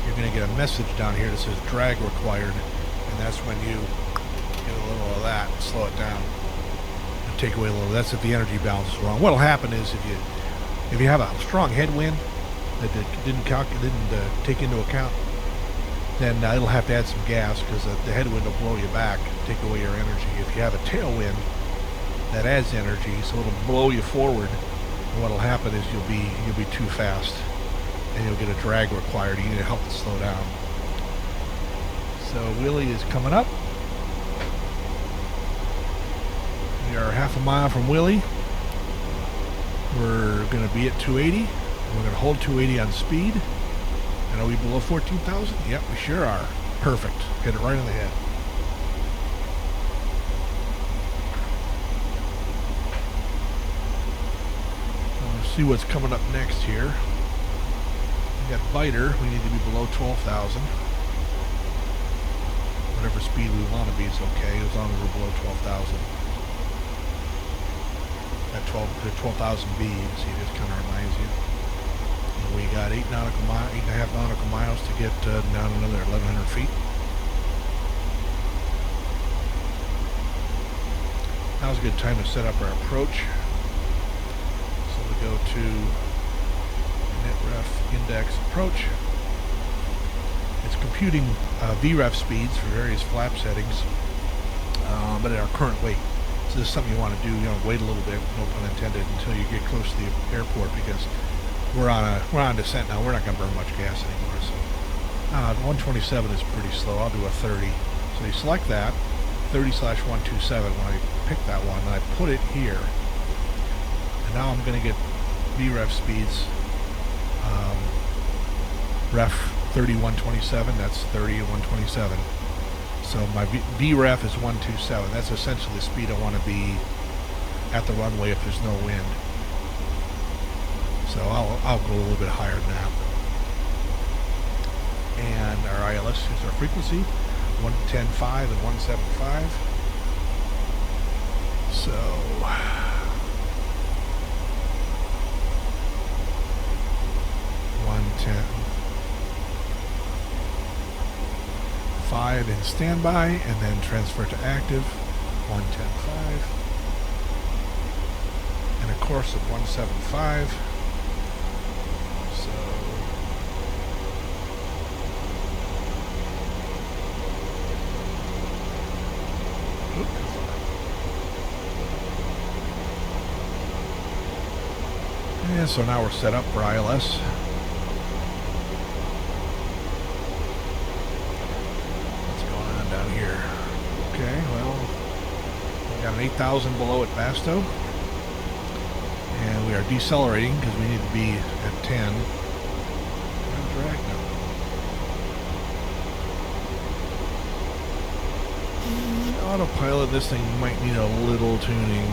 you're going to get a message down here that says drag required, and that's when you get a little of that and slow it down. Take away a little. That's if the energy balance is wrong. What'll happen is if you have a strong headwind that didn't take into account, then it'll have to add some gas, because the headwind will blow you back, take away your energy. If you have a tailwind, that adds energy, so it'll blow you forward. And what'll happen is you'll be too fast, and you'll get a drag required. You need to help it slow down. So Willie is coming up. We are half a mile from Willie. We're going to be at 280. We're going to hold 280 on speed. And are we below 14,000? Yep, we sure are. Perfect. Hit it right on the head. Let's see what's coming up next here. We got Biter. We need to be below 12,000. Whatever speed we want to be is okay, as long as we're below 12,000. At 12,000 B, you see, this kind of reminds you. And we got 8.5 nautical miles to get down another 1,100 feet. Now's a good time to set up our approach. So we go to NetRef Index Approach. It's computing VREF speeds for various flap settings, but at our current weight. So this is something you want to do. You know, wait a little bit, no pun intended, until you get close to the airport, because we're on descent now. We're not going to burn much gas anymore. So 127 is pretty slow. I'll do a 30. So you select that 30/127 when I picked that one and I put it here. And now I'm going to get VREF speeds. Ref 3127, that's 30 and 127. So my VREF is 127. That's essentially the speed I want to be at the runway if there's no wind. So I'll go a little bit higher than that. And our ILS is our frequency, 110.5 and 175. So 110.5 in standby, and then transfer to active, 110.5, and a course of 175. So and so now we're set up for ILS. What's going on down here? Okay, well, we got an 8,000 below at Basto. And we are decelerating because we need to be at 10. Drag now. Autopilot, this thing might need a little tuning.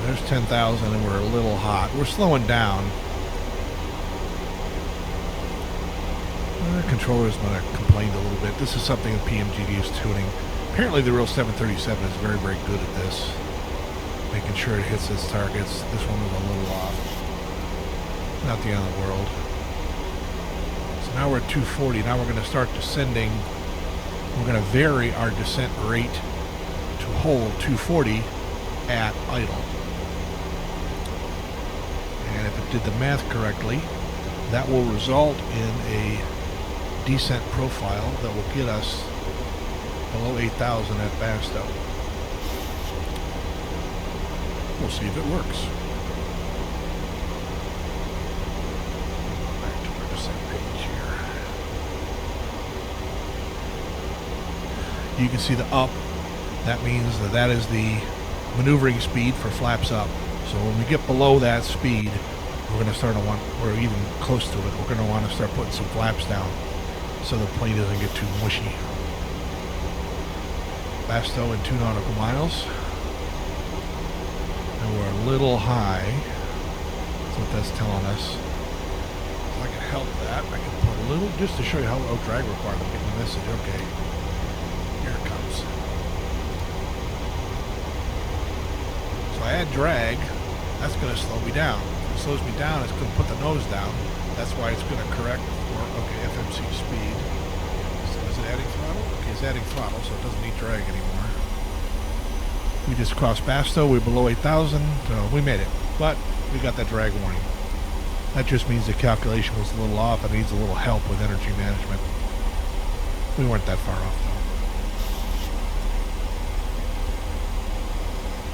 There's 10,000 and we're a little hot. We're slowing down. The controller's going to complain a little bit. This is something that PMDG is tuning. Apparently the real 737 is very, very good at this. Making sure it hits its targets. This one was a little off. Not the end of the world. So now we're at 240. Now we're going to start descending. We're going to vary our descent rate to hold 240 at idle. And if it did the math correctly, that will result in a descent profile that will get us below 8,000 at Basto. We'll see if it works. Back to our descent page here. You can see the up. That means that that is the maneuvering speed for flaps up. So when we get below that speed, we're going to start to want, or even close to it, we're going to want to start putting some flaps down so the plane doesn't get too mushy. Basto in 2 nautical miles. And we're a little high. That's what that's telling us. If I can help that, I can put a little, just to show you how low drag required. I'm getting the message. Okay. Here it comes. So I add drag. That's going to slow me down. If it slows me down, it's going to put the nose down. That's why it's going to correct for, okay, FMC speed. So is it adding throttle? Okay, it's adding throttle, so it doesn't need drag anymore. We just crossed Basto. We're below 8,000. So we made it. But we got that drag warning. That just means the calculation was a little off. It needs a little help with energy management. We weren't that far off, though.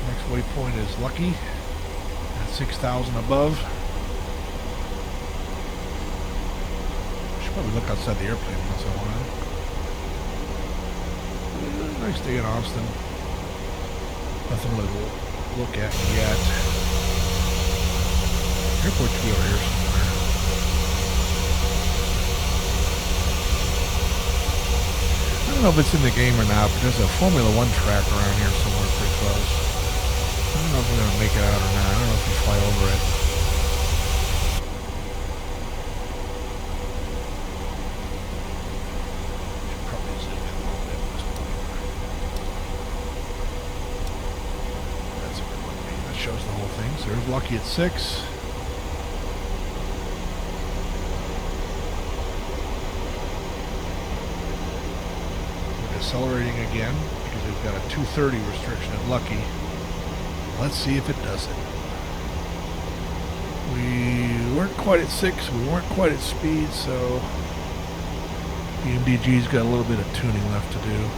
Next waypoint is Lucky at 6,000 above. Should probably look outside the airplane once in a while. Nice day in Austin. Nothing really to look at yet. Airport should be over here somewhere. I don't know if it's in the game or not, but there's a Formula 1 track around here somewhere pretty close. I don't know if we're going to make it out or not. I don't know if we fly over it. Should probably zoom in a little bit at this point. That's a good one. That shows the whole thing. So there's Lucky at 6. Accelerating again because we've got a 230 restriction at Lucky. Let's see if it does it. We weren't quite at 6, we weren't quite at speed, so PMDG's got a little bit of tuning left to do.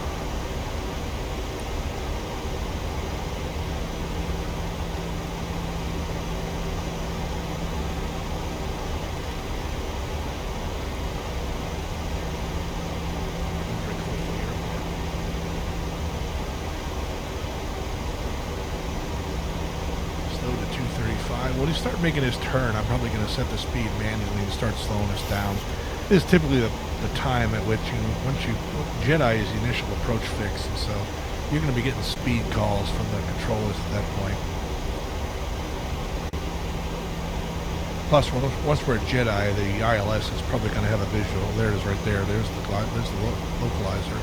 when you start making his turn, I'm probably going to set the speed manually and start slowing us down. This is typically the time at which Jedi is the initial approach fix, and so you're going to be getting speed calls from the controllers at that point. Plus, once we're at Jedi, the ILS is probably going to have a visual. There it is right there. There's the localizer.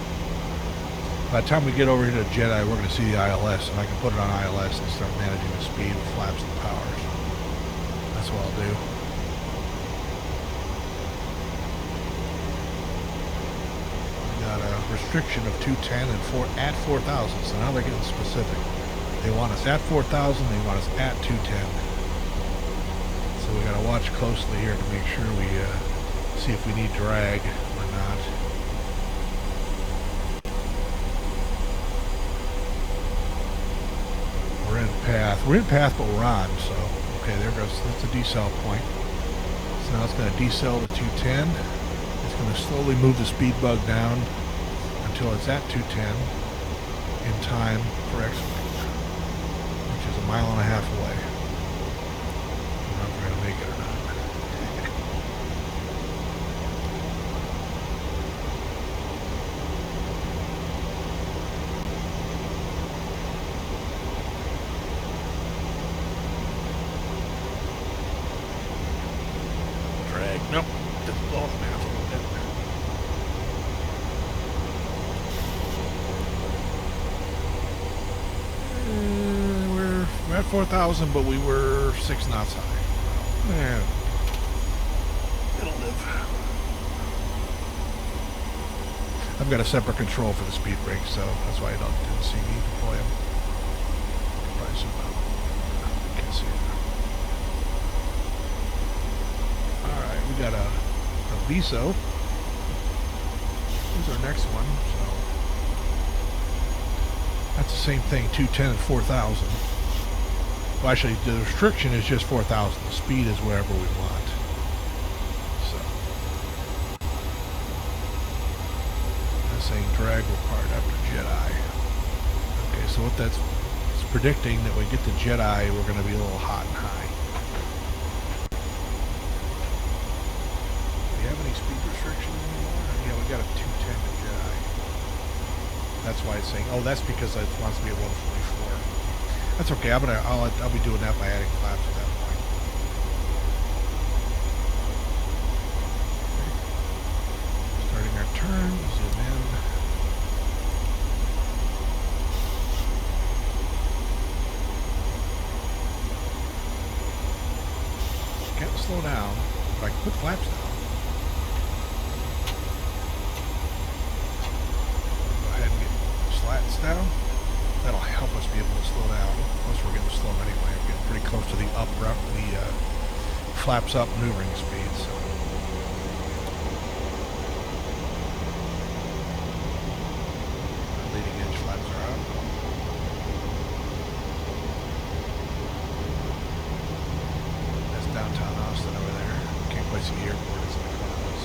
By the time we get over here to Jedi, we're going to see the ILS, and I can put it on ILS and start managing the speed, the flaps, and the powers. That's what I'll do. We got a restriction of 210 and at 4,000, so now they're getting specific. They want us at 4,000, they want us at 210. So we got to watch closely here to make sure we see if we need drag or not. We're in path. We're in path, but we're on. So okay, there goes. That's a decel point. So now it's going to decel to 210. It's going to slowly move the speed bug down until it's at 210 in time for X-Wing, which is a mile and a half away. Make it or not. Drag. Nope. Just blow off the math a little bit. We're at 4,000, but we were 6 knots high. Yeah, it'll live. I've got a separate control for the speed brake, so that's why I didn't see me deploy them. Probably zoom out. Can't see it. Alright, we got a VISO. Here's our next one, so that's the same thing, 210 and 4,000. Well, actually, the restriction is just 4,000. The speed is wherever we want. So, that's saying drag required after Jedi. Okay, so what it's predicting that when we get to Jedi, we're going to be a little hot and high. Do we have any speed restriction anymore? Yeah, we got a 210 to Jedi. That's why it's saying, oh, that's because it wants to be at 144. That's okay. I'll be doing that by adding flaps at that point. Okay. Starting our turn. Zoom in. Can't slow down, but I can put flaps down. Go ahead and get slats down. That'll help us be able to slow down. Plus we're getting slow anyway. We're getting pretty close to the flaps up maneuvering speed. So. Leading edge flaps are out. That's downtown Austin over there. Can't quite see the airport. It's in the clouds.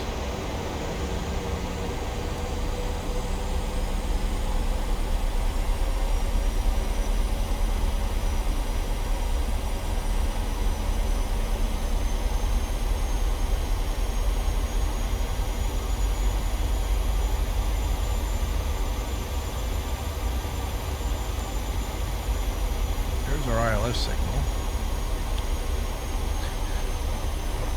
Our ILS signal.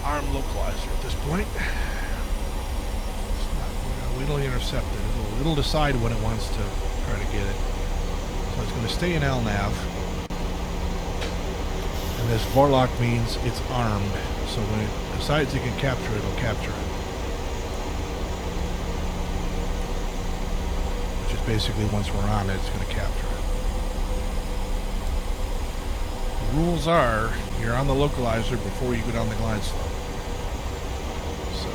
Arm localizer at this point. It's not, we don't intercept it. It'll decide when it wants to try to get it. So it's going to stay in LNAV. And this Vorlock means it's armed. So when it decides it can capture it, it'll capture it. Which is basically once we're on it, it's going to capture it. Rules are you're on the localizer before you go down the glide slope. So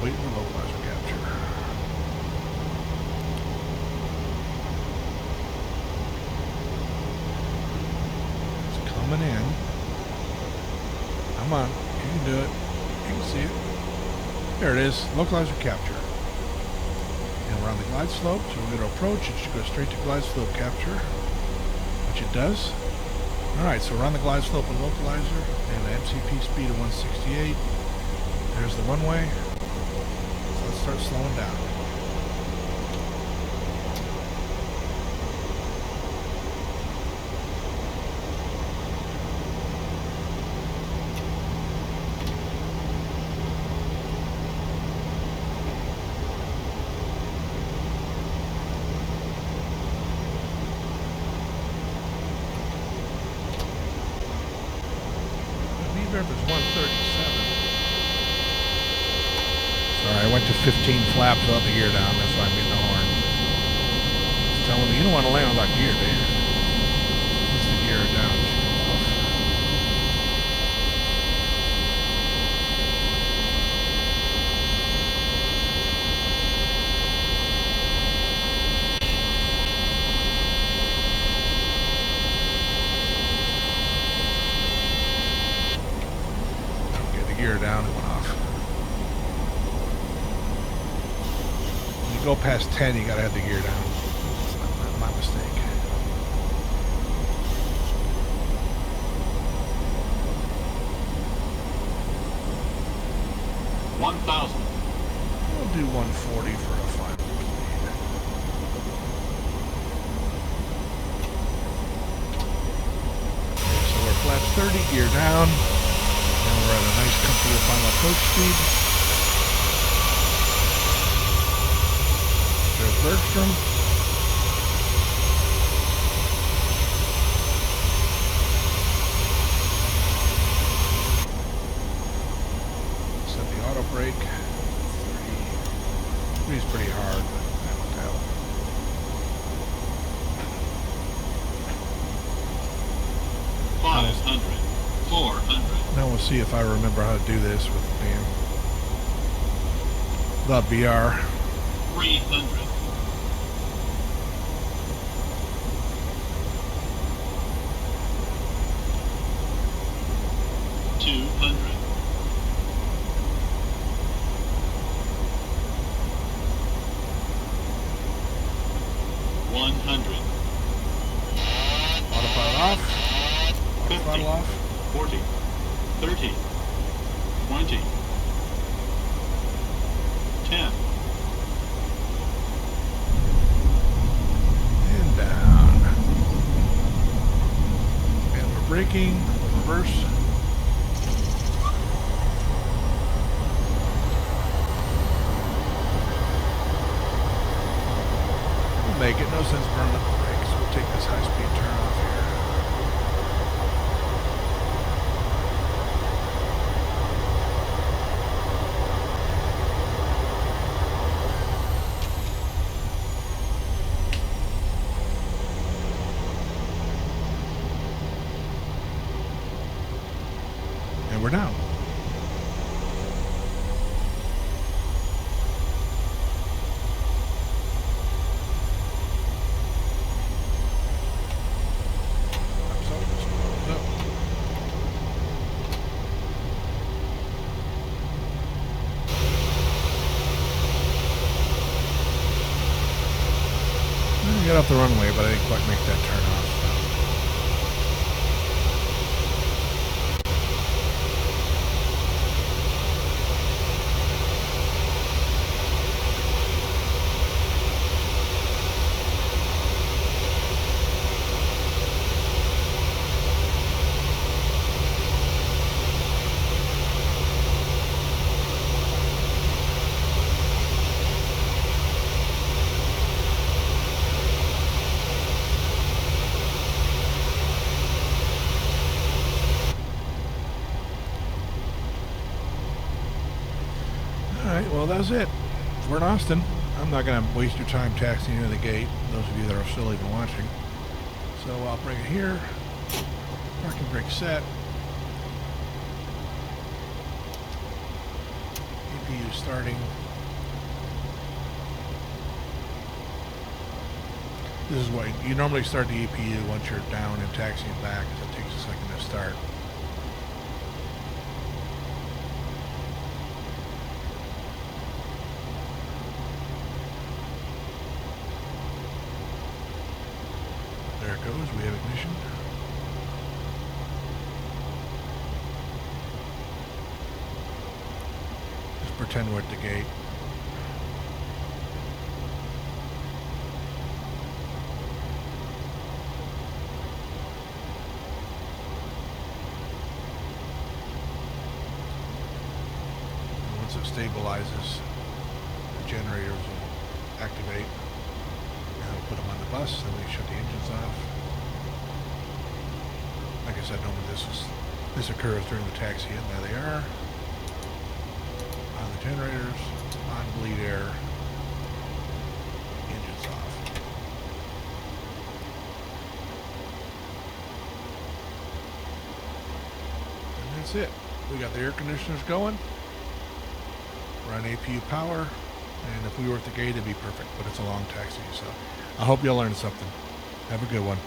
Waiting for localizer capture. coming in. Come on, you can do it. You can see it. There it is, localizer capture. And we're on the glide slope, so we're going to approach. It should go straight to glide slope capture, which it does. Alright, so we're on the glide slope and localizer, and the MCP speed of 168. There's the runway. So let's start slowing down. Is 137. Sorry, I went to 15 flaps without the gear down. That's why I'm getting the horn. It's telling me you don't want to land without gear, do you? Once the gear down, it should come off. Gear down, it went off. When you go past 10, you gotta have the gear down. That's my mistake. We'll do 140 for a final speed. Okay, so we're flaps 30, gear down. We're at a nice comfortable final approach speed. There's Bergstrom. Set the auto brake. 30. It's pretty hard, but that won't help. Now we'll see if I remember how to do this with the VR. 300. 200. 100. Autopilot off. Autopilot off. 40. 30, 20, 10. And down. And we're braking, reverse. We'll make it, no sense burning up the brakes. We'll take this high-speed turn off here. And we're down. Get off the runway, but I didn't quite make that turn off. Alright, well that's it. We're in Austin. I'm not going to waste your time taxiing into the gate, those of you that are still even watching. So I'll bring it here. Parking brake set. EPU starting. This is what you normally start the APU once you're down and taxiing back, because it takes a second to start. There it goes. We have ignition. Just pretend we're at the gate. Once it stabilizes, the generators will activate. And we'll put them on the bus, then we shut the engines off. Like I said, normally this occurs during the taxi in. There they are. On the generators, on bleed air, engines off. And that's it. We got the air conditioners going. We're on APU power, and if we were at the gate, it'd be perfect, but it's a long taxi, so I hope you all learned something. Have a good one.